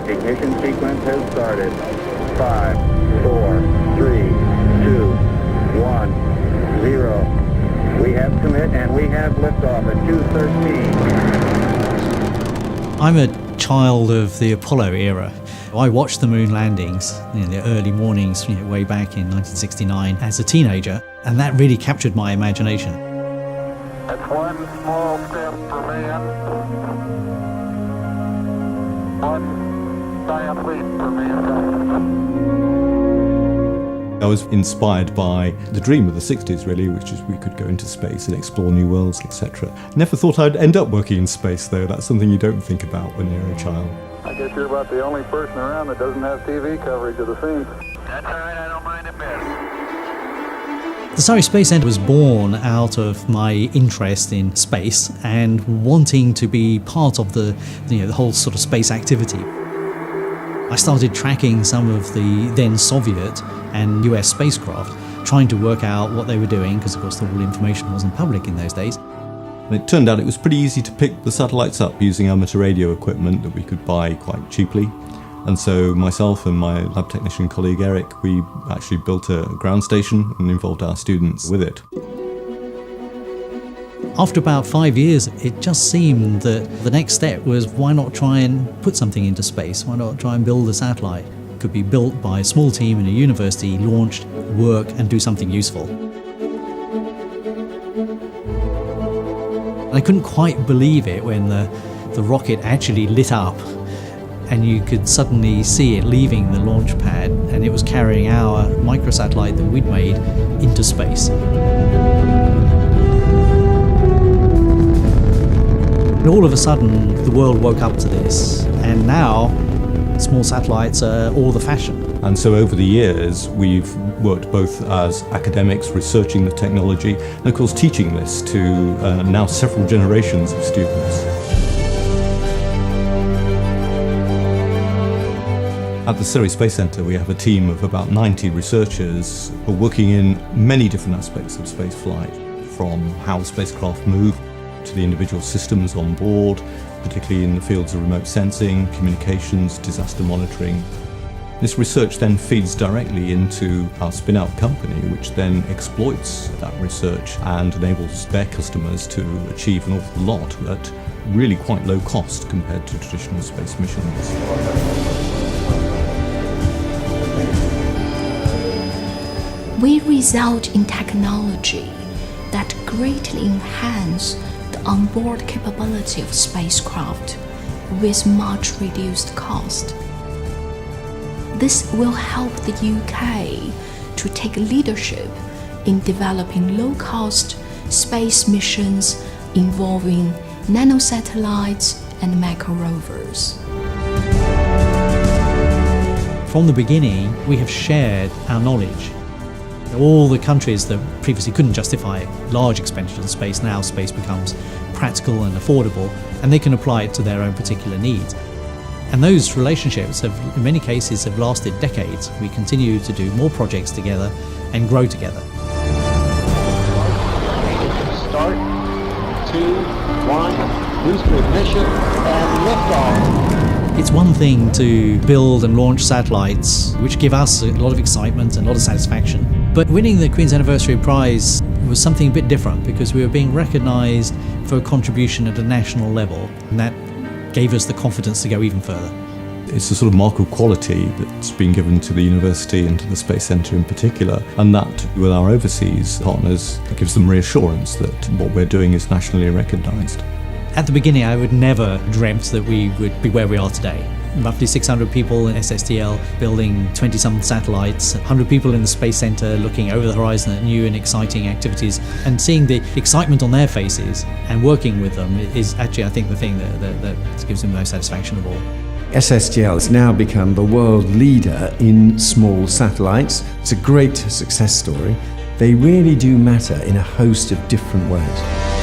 Ignition sequence has started. 5, 4, 3, 2, 1, 0. We have commit and we have liftoff at 2:13. I'm a child of the Apollo era. I watched the moon landings in the early mornings, way back in 1969 as a teenager, and that really captured my imagination. That's one small step for man, one giant leap for mankind. I was inspired by the dream of the 60s, really, which is we could go into space and explore new worlds, etc. Never thought I'd end up working in space, though. That's something you don't think about when you're a child. I guess you're about the only person around that doesn't have TV coverage of the scene. That's all right, I don't mind a bit. The Surrey Space Centre was born out of my interest in space and wanting to be part of the whole sort of space activity. I started tracking some of the then Soviet and US spacecraft, trying to work out what they were doing, because of course all information wasn't public in those days. And it turned out it was pretty easy to pick the satellites up using amateur radio equipment that we could buy quite cheaply. And so myself and my lab technician colleague Eric, we actually built a ground station and involved our students with it. After about 5 years, it just seemed that the next step was, why not try and put something into space? Why not try and build a satellite? It could be built by a small team in a university, launched, work and do something useful. I couldn't quite believe it when the rocket actually lit up and you could suddenly see it leaving the launch pad, and it was carrying our microsatellite that we'd made into space. And all of a sudden, the world woke up to this, and now small satellites are all the fashion. And so over the years, we've worked both as academics researching the technology and of course teaching this to now several generations of students. At the Surrey Space Centre, we have a team of about 90 researchers who are working in many different aspects of spaceflight, from how spacecraft move to the individual systems on board, particularly in the fields of remote sensing, communications, disaster monitoring. This research then feeds directly into our spin-out company, which then exploits that research and enables their customers to achieve an awful lot at really quite low cost compared to traditional space missions. We result in technology that greatly enhance the onboard capability of spacecraft with much reduced cost. This will help the UK to take leadership in developing low-cost space missions involving nanosatellites and micro-rovers. From the beginning, we have shared our knowledge. All the countries that previously couldn't justify large expenditure in space, now space becomes practical and affordable, and they can apply it to their own particular needs. And those relationships have, in many cases, have lasted decades. We continue to do more projects together and grow together. Start, 2, 1, booster ignition, and liftoff. It's one thing to build and launch satellites, which give us a lot of excitement and a lot of satisfaction. But winning the Queen's Anniversary Prize was something a bit different, because we were being recognised for a contribution at a national level, and that gave us the confidence to go even further. It's a sort of mark of quality that's been given to the university and to the Space Centre in particular, and that with our overseas partners, it gives them reassurance that what we're doing is nationally recognised. At the beginning, I would never dreamt that we would be where we are today. Roughly 600 people in SSTL building 20-some satellites, 100 people in the Space Centre looking over the horizon at new and exciting activities, and seeing the excitement on their faces and working with them is actually, I think, the thing that gives them the most satisfaction of all. SSTL has now become the world leader in small satellites. It's a great success story. They really do matter in a host of different ways.